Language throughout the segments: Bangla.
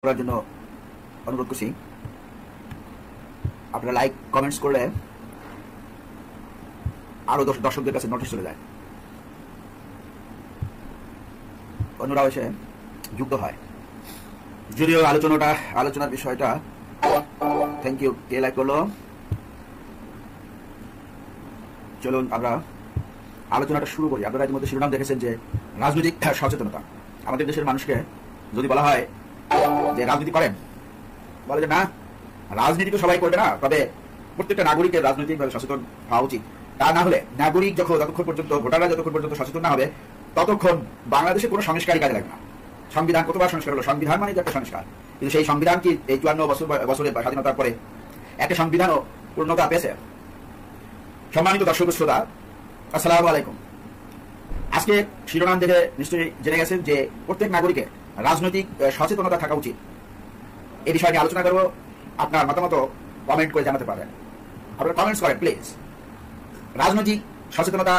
করার জন্য অনুরোধ করছি। আপনারা লাইক কমেন্টস করলে আরো দর্শকদের কাছে নোটিশ চলে যায়, অন্যরাও এসে যুক্ত হয়। যদিও আলোচনার বিষয়টা, থ্যাংক ইউ, কে লাইক করলো। চলুন আমরা আলোচনাটা শুরু করি। আপনারা ইতিমধ্যে শিরোনাম দেখেছেন যে রাজনৈতিক সচেতনতা। আমাদের দেশের মানুষকে যদি বলা হয় যে রাজনীতি করেন, বলে যে না, রাজনীতি তো সবাই করবে না, তবে প্রত্যেকটা নাগরিকের রাজনৈতিকভাবে সচেতন হওয়া উচিত। তা না হলে নাগরিক যতক্ষণ পর্যন্ত, ভোটাররা যতক্ষণ পর্যন্ত সচেতন না হবে, ততক্ষণ বাংলাদেশে কোনো সংস্কারই কাজে লাগবে না। সংবিধান কতবার সংস্কার হলো? সংবিধান মানে একটা সংস্কার, কিন্তু সেই সংবিধান কি এই 54 বছরে স্বাধীনতার পরে একটা সংবিধানও পূর্ণতা পেয়েছে? সম্মানিত দর্শক শ্রোতা, আসসালামু আলাইকুম। আজকে শিরোনাম দেখে নিশ্চয়ই জেনে গেছেন যে প্রত্যেক নাগরিকের রাজনৈতিক সচেতনতা থাকা উচিত। এই বিষয়ে নিয়ে আলোচনা করবো। আপনার মতামত কমেন্ট করে জানাতে পারেন। আপনারা কমেন্টস করেন প্লিজ। রাজনৈতিক সচেতনতা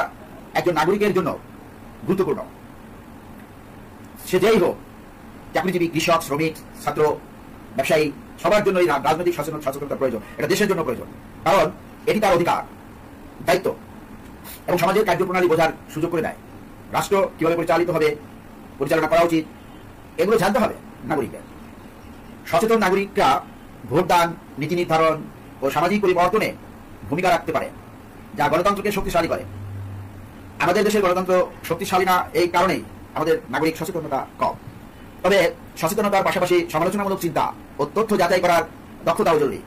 একজন নাগরিকের জন্য গুরুত্বপূর্ণ। সে যেই হোক, চাকরিজীবী, কৃষক, শ্রমিক, ছাত্র, ব্যবসায়ী, সবার জন্য এই রাজনৈতিক সচেতনতা প্রয়োজন। এটা দেশের জন্য প্রয়োজন, কারণ এটি তার অধিকার, দায়িত্ব এবং সমাজের কার্যপ্রণালী বোঝার সুযোগ করে দেয়। রাষ্ট্র কিভাবে পরিচালনা করা উচিত, এগুলো জানতে হবে নাগরিকদের। সচেতন নাগরিকরা ভোটদান, নীতি নির্ধারণ ও সামাজিক পরিবর্তনে ভূমিকা রাখতে পারে, যা গণতন্ত্রকে শক্তিশালী করে। আমাদের দেশের গণতন্ত্র শক্তিশালী না এই কারণেই আমাদের নাগরিক সচেতনতা কম। তবে সচেতনতার পাশাপাশি সমালোচনামূলক চিন্তা ও তথ্য যাচাই করার দক্ষতাও জরুরি,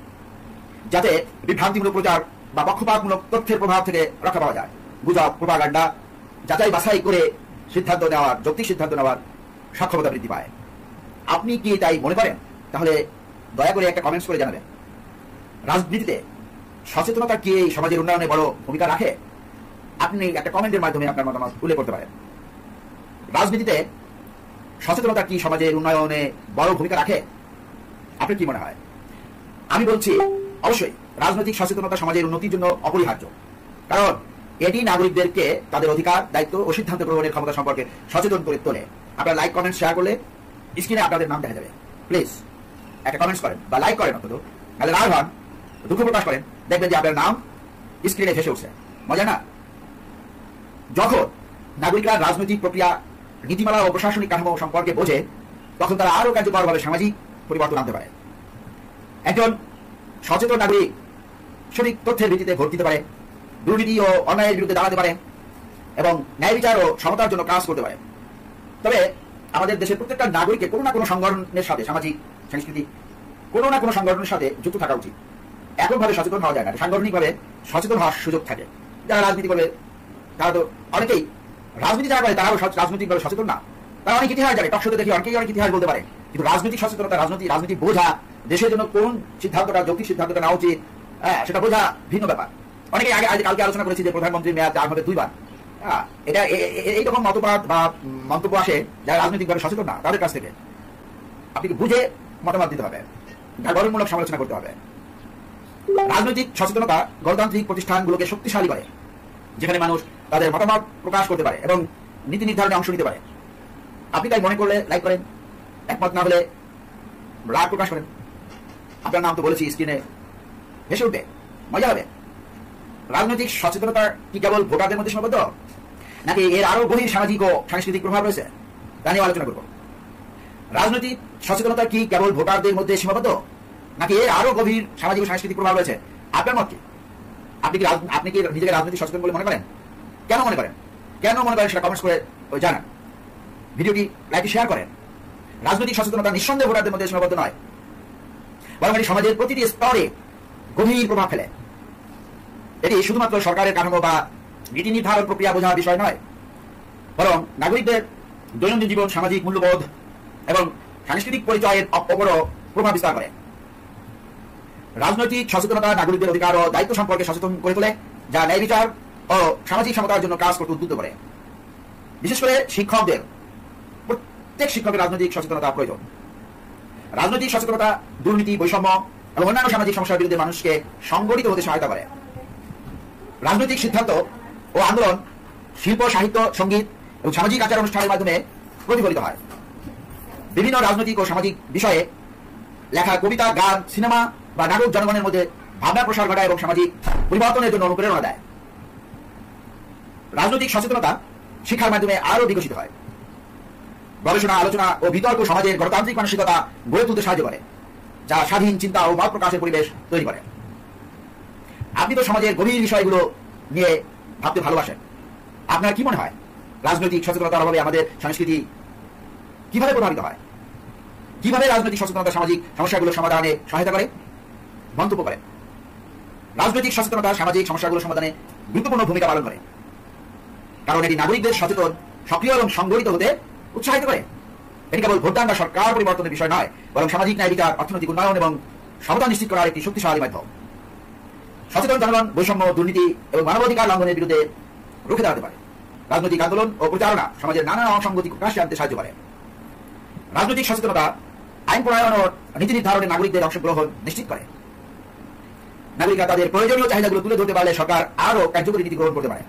যাতে বিভ্রান্তিমূলক প্রচার বা পক্ষপাতমূলক তথ্যের প্রভাব থেকে রক্ষা পাওয়া যায়। গুজব, প্রোপাগান্ডা যাচাই বাছাই করে যৌক্তিক সিদ্ধান্ত নেওয়ার সক্ষমতা বৃদ্ধি পায়। আপনি কি তাই মনে করেন? তাহলে দয়া করে একটা কমেন্টস করে জানাবেন। রাজনীতিতে সচেতনতা কি এই সমাজের উন্নয়নে বড় ভূমিকা রাখে? আপনি একটা কমেন্টের মাধ্যমে আপনার মতামত উল্লেখ করতে পারেন। রাজনীতিতে সচেতনতা কি সমাজের উন্নয়নে বড় ভূমিকা রাখে? আপনার কি মনে হয়? আমি বলছি অবশ্যই রাজনৈতিক সচেতনতা সমাজের উন্নতির জন্য অপরিহার্য, কারণ এটি নাগরিকদেরকে তাদের অধিকার, দায়িত্ব ও সিদ্ধান্ত গ্রহণের ক্ষমতা সম্পর্কে সচেতন করে তোলে। আপনারা লাইক, কমেন্ট, শেয়ার করলে স্ক্রিনে আপনাদের নাম দেখা যাবে। প্লিজ একটা কমেন্টস করেন বা লাইক করেন, অন্তত নাহলে রাগ হন, দুঃখ প্রকাশ করেন, দেখবেন যে আপনার নাম স্ক্রিনে ভেসে উঠছে। মজা না? যখন নাগরিকরা রাজনৈতিক প্রক্রিয়া, নীতিমালা ও প্রশাসনিক কাঠামো সম্পর্কে বোঝে, তখন তারা আরও কার্যকরভাবে সামাজিক পরিবর্তন আনতে পারে। একজন সচেতন নাগরিক সঠিক তথ্যের ভিত্তিতে ভোট দিতে পারে, দুর্নীতি ও অন্যায়ের বিরুদ্ধে দাঁড়াতে পারে এবং ন্যায় বিচার ও সমতার জন্য কাজ করতে পারে। তবে আমাদের দেশের প্রত্যেকটা নাগরিককে কোনো না কোনো সংগঠনের সাথে, সামাজিক, সাংস্কৃতিক কোনো না কোনো সংগঠনের সাথে যুক্ত থাকা উচিত। এককভাবে সচেতন হওয়া যায় না, সাংগঠনিকভাবে সচেতন হওয়ার সুযোগ থাকে। যারা রাজনীতি করবে তারা তো অনেকেই, রাজনীতি যারা করে তারাও রাজনৈতিকভাবে সচেতন না। তারা অনেক ইতিহাস জানে, টকশোতে দেখি অনেকেই অনেক ইতিহাস বলতে পারে, কিন্তু রাজনৈতিক সচেতনতা, রাজনীতি বোঝা, দেশের জন্য কোন সিদ্ধান্তটা, যৌক্তিক সিদ্ধান্তটা নেওয়া উচিত, সেটা বোঝা ভিন্ন ব্যাপার। অনেকে কালকে আলোচনা করেছি যে প্রধানমন্ত্রীর মেয়াদ 4 হবে 2 বার। এটা এইরকম মতবাদ বা মন্তব্য আসে যারা রাজনৈতিকভাবে সচেতন না, তাদের কাছ থেকে। আপনি বুঝে মতামত দিতে হবে, গঠনমূলক সমালোচনা করতে হবে। রাজনৈতিক সচেতনতা গণতান্ত্রিক প্রতিষ্ঠানগুলোকে শক্তিশালী করে, যেখানে মানুষ তাদের মতামত প্রকাশ করতে পারে এবং নীতি নির্ধারণে অংশ নিতে পারে। আপনি তাই মনে করলে লাইক করেন, একমত না হলে রাগ প্রকাশ করেন। আপনার নাম তো বলেছি স্ক্রিনে ভেসে উঠবে, মজা হবে। রাজনৈতিক সচেতনতা কি কেবল ভোটারদের মধ্যে সীমাবদ্ধ, নাকি এর আরো গভীর সামাজিক ও সাংস্কৃতিক প্রভাব রয়েছে? তা নিয়ে আলোচনা করব। রাজনৈতিক সচেতনতা কি কেবল ভোটারদের মধ্যে সীমাবদ্ধ, নাকি এর আরো গভীর সামাজিক ও সাংস্কৃতিক প্রভাব রয়েছে? আপনার মত কি? আপনি কি নিজেকে রাজনৈতিক সচেতন বলে মনে করেন? কেন মনে করেন সেটা কমেন্টস করে জানান। ভিডিওটি লাইক, শেয়ার করেন। রাজনৈতিক সচেতনতা নিঃসন্দেহে ভোটারদের মধ্যে সীমাবদ্ধ নয়, বরং এটি সমাজের প্রতিটি স্তরে গভীর প্রভাব ফেলে। এটি শুধুমাত্র সরকারের কাঠামো বা নীতি নির্ধারণ প্রক্রিয়া বোঝার বিষয় নয়, বরং নাগরিকদের দৈনন্দিন জীবন, সামাজিক মূল্যবোধ এবং সাংস্কৃতিক পরিচয়ের ওপরও প্রভাব বিস্তার করে। রাজনৈতিক সচেতনতা নাগরিকদের অধিকার ও দায়িত্ব সম্পর্কে সচেতন করে তোলে, যা ন্যায় বিচার ও সামাজিক সমতার জন্য কাজ করতে উদ্বুদ্ধ করে। বিশেষ করে শিক্ষকদের, প্রত্যেক শিক্ষকের রাজনৈতিক সচেতনতা প্রয়োজন। রাজনৈতিক সচেতনতা দুর্নীতি, বৈষম্য এবং অন্যান্য সামাজিক সমস্যার বিরুদ্ধে মানুষকে সংগঠিত হতে সহায়তা করে। রাজনৈতিক সিদ্ধান্ত ও আন্দোলন শিল্প, সাহিত্য, সঙ্গীত এবং সামাজিক আচার অনুষ্ঠানের মাধ্যমে প্রতিফলিত হয়। বিভিন্ন রাজনৈতিক ও সামাজিক বিষয়ে লেখা কবিতা, গান, সিনেমা বা নাটক জনগণের মধ্যে ভাবনা প্রসার ঘটায় এবং সামাজিক পরিবর্তনের জন্য অনুপ্রেরণা দেয়। রাজনৈতিক সচেতনতা শিক্ষার মাধ্যমে আরও বিকশিত হয়। গবেষণা, আলোচনা ও বিতর্ক সমাজের গণতান্ত্রিক মানসিকতা গড়ে তুলতে সাহায্য করে, যা স্বাধীন চিন্তা ও মত প্রকাশের পরিবেশ তৈরি করে। আপনি তো সমাজের গভীর বিষয়গুলো নিয়ে ভাবতে ভালোবাসেন। আপনার কি মনে হয় রাজনৈতিক সচেতনতার অভাবে আমাদের সংস্কৃতি কিভাবে প্রভাবিত হয়? কিভাবে রাজনৈতিক সচেতনতা সামাজিক সমস্যাগুলোর সমাধানে সহায়তা করে? মন্তব্য করেন। রাজনৈতিক সচেতনতা সামাজিক সমস্যাগুলোর সমাধানে গুরুত্বপূর্ণ ভূমিকা পালন করে, কারণ এটি নাগরিকদের সচেতন, সক্রিয় এবং সংগঠিত হতে উৎসাহিত করে। এটি কেবল ভোটদান বা সরকার পরিবর্তনের বিষয় নয়, বরং সামাজিক ন্যায় বিচার, অর্থনৈতিক উন্নয়ন এবং সমতা নিশ্চিত করার একটি শক্তিশালী মাধ্যম। সচেতন জনগণ বৈষম্য, দুর্নীতি এবং মানবাধিকার লঙ্ঘনের বিরুদ্ধে রুখে দাঁড়াতে পারে। রাজনৈতিক আন্দোলন ও প্রচারণা সমাজের নানা অসঙ্গতি প্রকাশ্যে আনতে সাহায্য করে। রাজনৈতিক সচেতনতা আইন প্রণয়ন ও নীতি নির্ধারণে নাগরিকদের অংশগ্রহণ নিশ্চিত করে। নাগরিকরা তাদের প্রয়োজনীয় চাহিদাগুলো তুলে ধরতে পারলে সরকার আরও কার্যকরী নীতি গ্রহণ করতে পারে।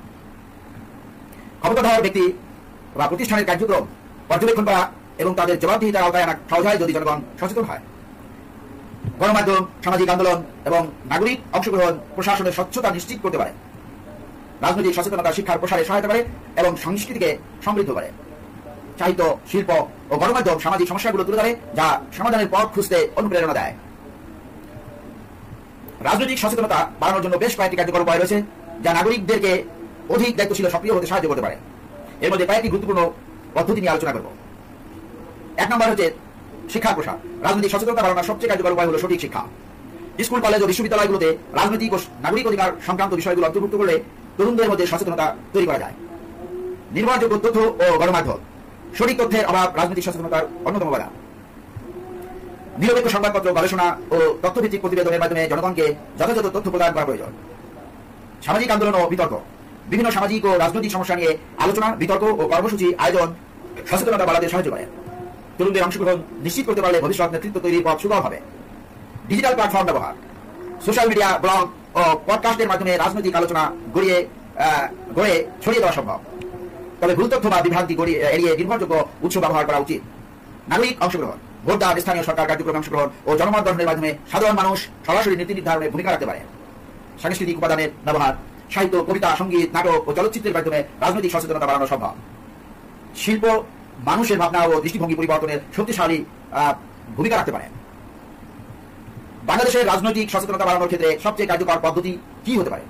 ক্ষমতাধর ব্যক্তি বা প্রতিষ্ঠানের কার্যক্রম পর্যবেক্ষণ করা এবং তাদের জবাবদিহিতার আওতায় আনা সহজ হয় যদি জনগণ সচেতন হয়। গণমাধ্যম, সামাজিক আন্দোলন এবং নাগরিক অংশগ্রহণ প্রশাসনের স্বচ্ছতা নিশ্চিত করতে পারে। রাজনৈতিক সচেতনতা শিক্ষার প্রসারে সহায়তা করে এবং সংস্কৃতিকে সমৃদ্ধ করে। সাহিত্য, শিল্প ও গণমাধ্যম সামাজিক সমস্যাগুলো তুলে ধরে, যা সমাধানের পথ খুঁজতে অনুপ্রেরণা দেয়। রাজনৈতিক সচেতনতা বাড়ানোর জন্য বেশ কয়েকটি কার্যকর উপায় রয়েছে, যা নাগরিকদেরকে অধিক দায়িত্বশীল সক্রিয় হতে সাহায্য করতে পারে। এর মধ্যে কয়েকটি গুরুত্বপূর্ণ পদ্ধতি নিয়ে আলোচনা করব। 1 নম্বর হচ্ছে শিক্ষার প্রসার। রাজনৈতিক সচেতনতা বাড়ানোর সবচেয়ে কার্যকর উপায় হল সঠিক শিক্ষা। স্কুল, কলেজ ও বিশ্ববিদ্যালয়গুলোতে রাজনৈতিক ও নাগরিক অধিকার সংক্রান্ত বিষয়গুলো অন্তর্ভুক্ত করলে তরুণদের মধ্যে সচেতনতা তৈরি করা যায়। নির্ভরযোগ্য তথ্য ও গণমাধ্যম। সঠিক তথ্যের অভাব রাজনৈতিক সচেতনতার অন্যতম বাধা। নিরপেক্ষ সংবাদপত্র, গবেষণা ও তথ্যভিত্তিক প্রতিবেদনের মাধ্যমে জনগণকে যথাযথ তথ্য প্রদান করা প্রয়োজন। সামাজিক আন্দোলন ও বিতর্ক। বিভিন্ন সামাজিক ও রাজনৈতিক সমস্যা নিয়ে আলোচনা, বিতর্ক ও কর্মসূচি আয়োজন সচেতনতা বাড়াতে সাহায্য করে। তরুণদের অংশগ্রহণ নিশ্চিত করতে পারলে ভবিষ্যৎ নেতৃত্ব তৈরির পথ সুগম হবে। ডিজিটাল প্ল্যাটফর্ম ব্যবহার। সোশ্যাল মিডিয়া, ব্লগ ও পডকাস্টের মাধ্যমে রাজনৈতিক আলোচনা গড়ে ছড়িয়ে দেওয়া সম্ভব। তবে ভুল তথ্য বা বিভ্রান্তি এড়িয়ে নির্ভরযোগ্য উৎস ব্যবহার করা উচিত। নাগরিক অংশগ্রহণ। ভোটদান, স্থানীয় সরকার কার্যক্রমে অংশগ্রহণ ও জনমত গঠনের মাধ্যমে সাধারণ মানুষ সরাসরি নীতি নির্ধারণে ভূমিকা রাখতে পারে। সাংস্কৃতিক উপাদানের ব্যবহার। সাহিত্য, কবিতা, সঙ্গীত, নাটক ও চলচ্চিত্রের মাধ্যমে রাজনৈতিক সচেতনতা বাড়ানো সম্ভব। শিল্প মানুষের ভাবনা ও দৃষ্টিভঙ্গি পরিবর্তনের শক্তিশালী ভূমিকা রাখতে পারে। বাংলাদেশের রাজনৈতিক সচেতনতা বাড়ানোর ক্ষেত্রে সবচেয়ে কার্যকর পদ্ধতি কি হতে পারে?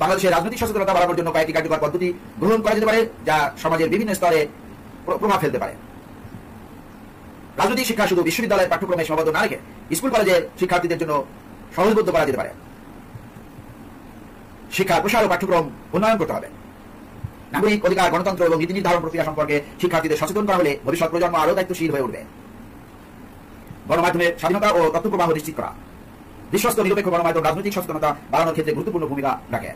বাংলাদেশের রাজনৈতিক সচেতনতা বাড়ানোর জন্য কয়েকটি কার্যকর পদ্ধতি গ্রহণ করা যেতে পারে, যা সমাজের বিভিন্ন স্তরে প্রভাব ফেলতে পারে। রাজনৈতিক শিক্ষা শুধু বিশ্ববিদ্যালয়ের পাঠ্যক্রমে সীমাবদ্ধ না রেখে স্কুল কলেজের শিক্ষার্থীদের জন্য সহজবোধ্য করা যেতে পারে। শিক্ষার প্রসার ও পাঠ্যক্রম উন্নয়ন করতে হবে। নাগরিক অধিকার, গণতন্ত্র এবং নীতি নির্ধারণ প্রক্রিয়া সম্পর্কে শিক্ষার্থীদের সচেতন করা হলে ভবিষ্যৎ প্রজন্ম আরও দায়িত্বশীল হয়ে উঠবে। গণমাধ্যমের স্বাধীনতা ও তথ্য প্রবাহ নিশ্চিত করা। বিশ্বস্ত নিরপেক্ষ গণমাধ্যম রাজনৈতিক সচেতনতা বাড়ানোর ক্ষেত্রে গুরুত্বপূর্ণ ভূমিকা রাখে।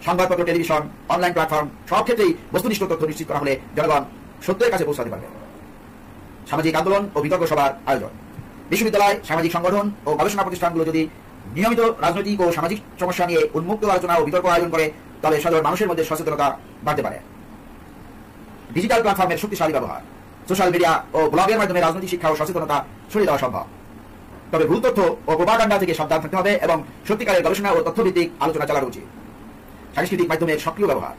সংবাদপত্র, টেলিভিশন, অনলাইন প্ল্যাটফর্ম সব ক্ষেত্রেই বস্তুনিষ্ঠ তথ্য নিশ্চিত করা হলে জনগণ সত্যের কাছে পৌঁছাতে পারবে। সামাজিক আন্দোলন ও বিতর্ক সভার আয়োজন। বিশ্ববিদ্যালয়, সামাজিক সংগঠন ও গবেষণা প্রতিষ্ঠানগুলো যদি নিয়মিত রাজনৈতিক ও সামাজিক সমস্যা নিয়ে উন্মুক্ত আলোচনা ও বিতর্ক আয়োজন করে, তবে সাধারণ মানুষের মধ্যে সচেতনতা বাড়তে পারে। ডিজিটাল প্ল্যাটফর্মের শক্তিশালী ব্যবহার। সোশ্যাল মিডিয়া ও ব্লগের মাধ্যমে রাজনৈতিক শিক্ষা ও সচেতনতা ছড়িয়ে দেওয়া সম্ভব। তবে ভুল তথ্য ও প্রোপাগান্ডা থেকে সাবধান থাকতে হবে এবং সত্যিকারের গবেষণা ও তথ্যভিত্তিক আলোচনা চালানো উচিত। সাংস্কৃতিক মাধ্যমের সক্রিয় ব্যবহার।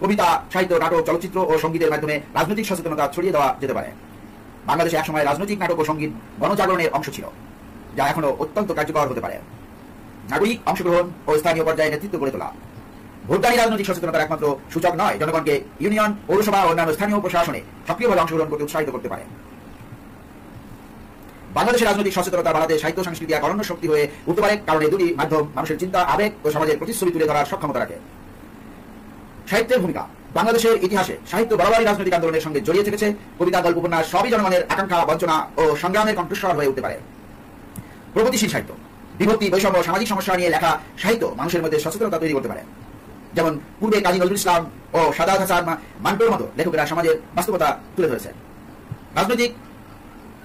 কবিতা, সাহিত্য, নাটক, চলচ্চিত্র ও সঙ্গীতের মাধ্যমে রাজনৈতিক সচেতনতা ছড়িয়ে দেওয়া যেতে পারে। বাংলাদেশে একসময় রাজনৈতিক নাটক ও সঙ্গীত গণজাগরণের অংশ ছিল, যা এখনো অত্যন্ত কার্যকর হতে পারে। নাগরিক অংশগ্রহণ ও স্থানীয় পর্যায়ে নেতৃত্ব গড়ে তোলা। ভোটদানি রাজনৈতিক সচেতনতার একমাত্র সূচক নয়, জনগণকে ইউনিয়ন, পৌরসভা ও অন্যান্য স্থানীয় প্রশাসনে সক্রিয়ভাবে অংশগ্রহণ করতে উৎসাহিত করতে পারে। বাংলাদেশের রাজনৈতিক সচেতনতা বাড়াতে সাহিত্য, সংস্কৃতি এক অনন্য শক্তি হয়ে উঠতে পারে, কারণ এই দুটি মাধ্যম মানুষের চিন্তা, আবেগ ও সমাজের প্রতিচ্ছবি তুলে ধরার সক্ষমতা রাখে। সাহিত্যের ভূমিকা। বাংলাদেশের ইতিহাসে সাহিত্য বরাবরই রাজনৈতিক আন্দোলনের সঙ্গে জড়িয়ে থেকেছে। কবিতা, গল্প, উপন্যাস সবই জনগণের আকাঙ্ক্ষা, বঞ্চনা ও সংগ্রামের কণ্ঠস্বর হয়ে উঠতে পারে। প্রগতিশীল সাহিত্য। বিভক্তি, বৈষম্য, সামাজিক সমস্যা নিয়ে লেখা সাহিত্য মানুষের মধ্যে সচেতনতা তৈরি করতে পারে। যেমন পূর্বে কাজী নজরুল ইসলাম ও সাদাত হাসান মান্টোর মতো লেখকেরা সমাজের বাস্তবতা তুলে ধরেছে। রাজনৈতিক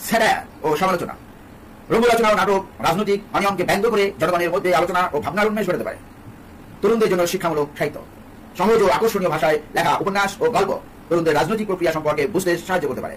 স্যাটায়ার ও সমালোচনা। রঙ্গরচনা ও নাটক রাজনৈতিক অনিয়মকে ব্যঙ্গ করে জনগণের মধ্যে আলোচনা ও ভাবনার উন্মেষ ঘটাতে পারে। তরুণদের জন্য শিক্ষামূলক সাহিত্য। সহজ ও আকর্ষণীয় ভাষায় লেখা উপন্যাস ও গল্প তরুণদের রাজনৈতিক প্রক্রিয়া সম্পর্কে বুঝতে সাহায্য করতে পারে।